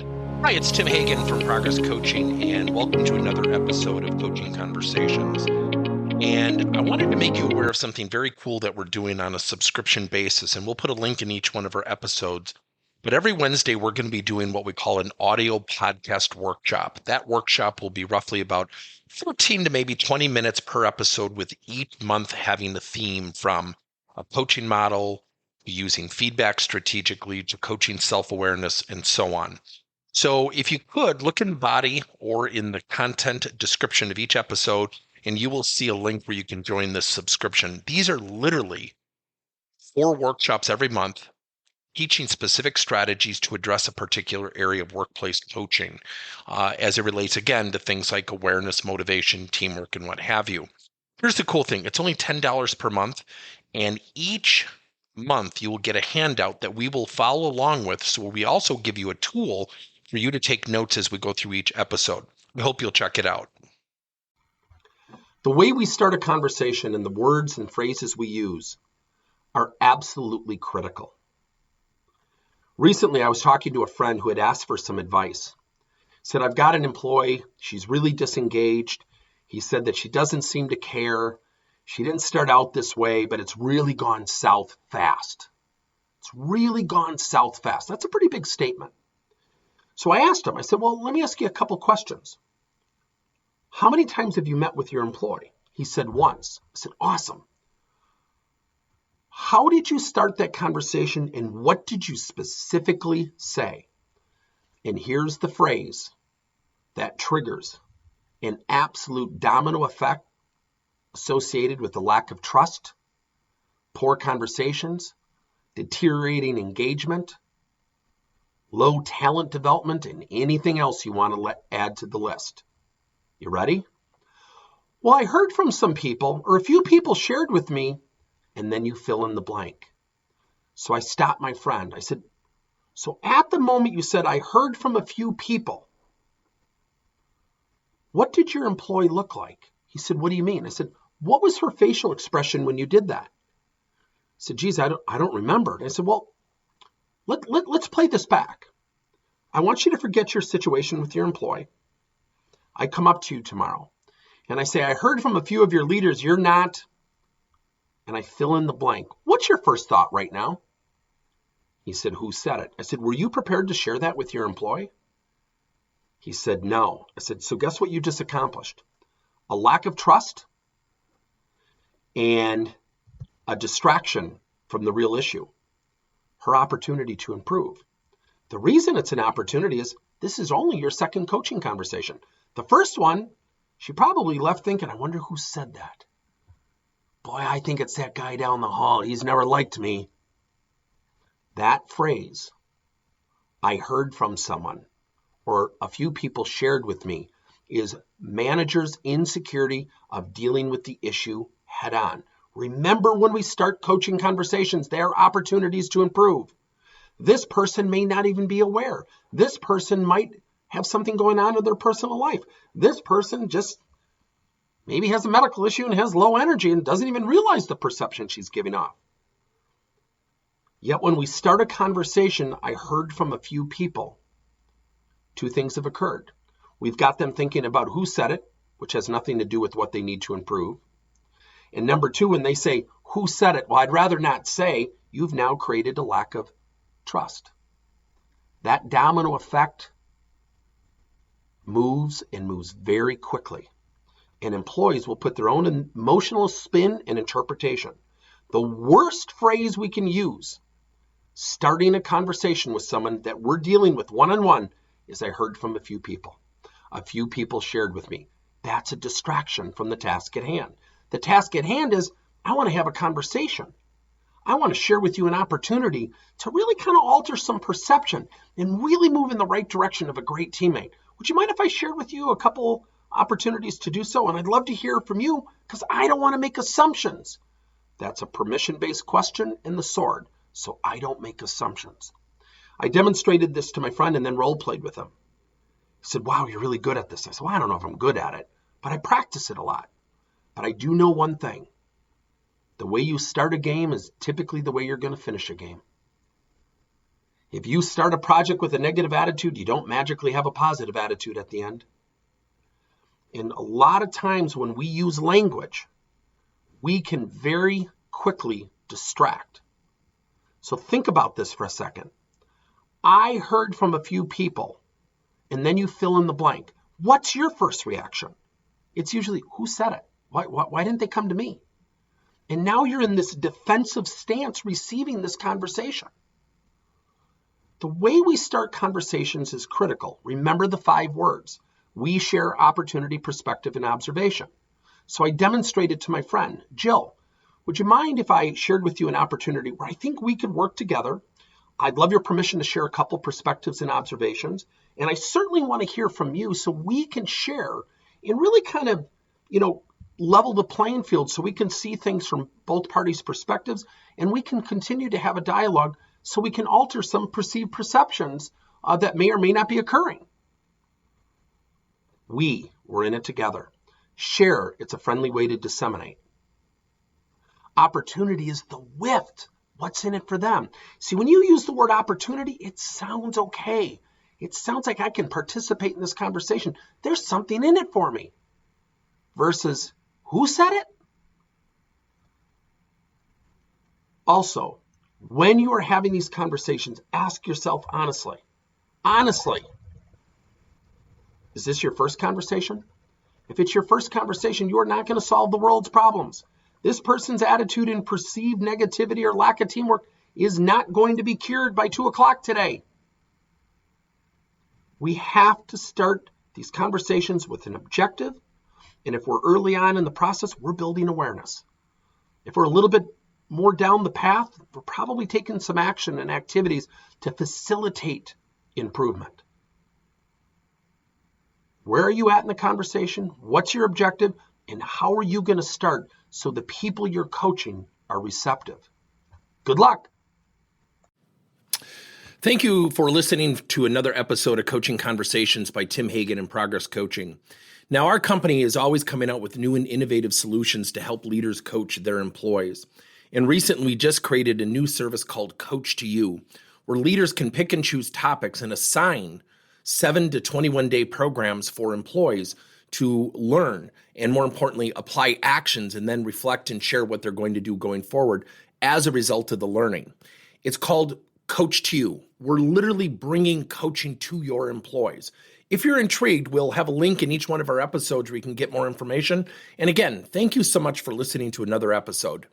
Hi, it's Tim Hagen from Progress Coaching, and welcome to another episode of Coaching Conversations. And I wanted to make you aware of something very cool that we're doing on a subscription basis, and we'll put a link in each one of our episodes. But every Wednesday, we're going to be doing what we call an audio podcast workshop. That workshop will be roughly about 14 to maybe 20 minutes per episode, with each month having a theme from a coaching model, using feedback strategically, to coaching self-awareness, and so on. So if you could look in the body or in the content description of each episode, and you will see a link where you can join this subscription. These are literally 4 workshops every month teaching specific strategies to address a particular area of workplace coaching as it relates, again, to things like awareness, motivation, teamwork, and what have you. Here's the cool thing. It's only $10 per month, and each month you will get a handout that we will follow along with. So we also give you a tool for you to take notes as we go through each episode. We hope you'll check it out. The way we start a conversation and the words and phrases we use are absolutely critical. Recently, I was talking to a friend who had asked for some advice. He said, I've got an employee. She's really disengaged. He said that she doesn't seem to care. She didn't start out this way, but it's really gone south fast. It's really gone south fast. That's a pretty big statement. So I asked him, I said, well, let me ask you a couple questions. How many times have you met with your employee? He said once. I said, awesome. How did you start that conversation and what did you specifically say? And here's the phrase that triggers an absolute domino effect associated with the lack of trust, poor conversations, deteriorating engagement, low talent development, and anything else you want to add to the list. You ready? Well, I heard from some people, or a few people shared with me, and then you fill in the blank. So I stopped my friend. I said, so at the moment you said, I heard from a few people, what did your employee look like? He said, what do you mean? I said, what was her facial expression when you did that? He said, geez, I don't remember. And I said, well, let's play this back. I want you to forget your situation with your employee. I come up to you tomorrow and I say, I heard from a few of your leaders, you're not, and I fill in the blank. What's your first thought right now? He said, who said it? I said, were you prepared to share that with your employee? He said, no. I said, so guess what you just accomplished? A lack of trust and a distraction from the real issue, her opportunity to improve. The reason it's an opportunity is this is only your second coaching conversation. The first one, she probably left thinking, I wonder who said that. Boy, I think it's that guy down the hall. He's never liked me. That phrase, I heard from someone, or a few people shared with me, is managers' insecurity of dealing with the issue head on. Remember, when we start coaching conversations, there are opportunities to improve. This person may not even be aware. This person might have something going on in their personal life. This person just maybe has a medical issue and has low energy and doesn't even realize the perception she's giving off. Yet when we start a conversation, I heard from a few people, 2 things have occurred. We've got them thinking about who said it, which has nothing to do with what they need to improve. And number 2, when they say, who said it? Well, I'd rather not say. You've now created a lack of trust. That domino effect moves very quickly. And employees will put their own emotional spin and interpretation. The worst phrase we can use starting a conversation with someone that we're dealing with one-on-one is, I heard from a few people. A few people shared with me. That's a distraction from the task at hand. The task at hand is, I want to have a conversation. I want to share with you an opportunity to really kind of alter some perception and really move in the right direction of a great teammate. Would you mind if I shared with you a couple opportunities to do so? And I'd love to hear from you because I don't want to make assumptions. That's a permission-based question in the sword, so I don't make assumptions. I demonstrated this to my friend and then role-played with him. He said, wow, you're really good at this. I said, well, I don't know if I'm good at it, but I practice it a lot. But I do know one thing. The way you start a game is typically the way you're going to finish a game. If you start a project with a negative attitude, you don't magically have a positive attitude at the end. And a lot of times when we use language, we can very quickly distract. So think about this for a second. I heard from a few people, and then you fill in the blank. What's your first reaction? It's usually, who said it? Why didn't they come to me? And now you're in this defensive stance receiving this conversation. The way we start conversations is critical. Remember the 5 words. We share opportunity, perspective, and observation. So I demonstrated to my friend, Jill, would you mind if I shared with you an opportunity where I think we could work together? I'd love your permission to share a couple perspectives and observations. And I certainly want to hear from you so we can share and really kind of, level the playing field so we can see things from both parties' perspectives, and we can continue to have a dialogue so we can alter some perceived perceptions that may or may not be occurring. We're in it together. Share, it's a friendly way to disseminate. Opportunity is the whift. What's in it for them? See, when you use the word opportunity, it sounds okay. It sounds like I can participate in this conversation. There's something in it for me. Versus, who said it? Also, when you are having these conversations, ask yourself honestly, is this your first conversation? If it's your first conversation, you are not going to solve the world's problems. This person's attitude and perceived negativity or lack of teamwork is not going to be cured by 2:00 today. We have to start these conversations with an objective. And if we're early on in the process, we're building awareness. If we're a little bit more down the path, we're probably taking some action and activities to facilitate improvement. Where are you at in the conversation? What's your objective? And how are you going to start so the people you're coaching are receptive? Good luck. Thank you for listening to another episode of Coaching Conversations by Tim Hagen and Progress Coaching. Now, our company is always coming out with new and innovative solutions to help leaders coach their employees. And recently, we just created a new service called Coach to You, where leaders can pick and choose topics and assign 7 to 21-day programs for employees to learn and, more importantly, apply actions and then reflect and share what they're going to do going forward as a result of the learning. It's called Coach to You. We're literally bringing coaching to your employees. If you're intrigued, we'll have a link in each one of our episodes where you can get more information. And again, thank you so much for listening to another episode.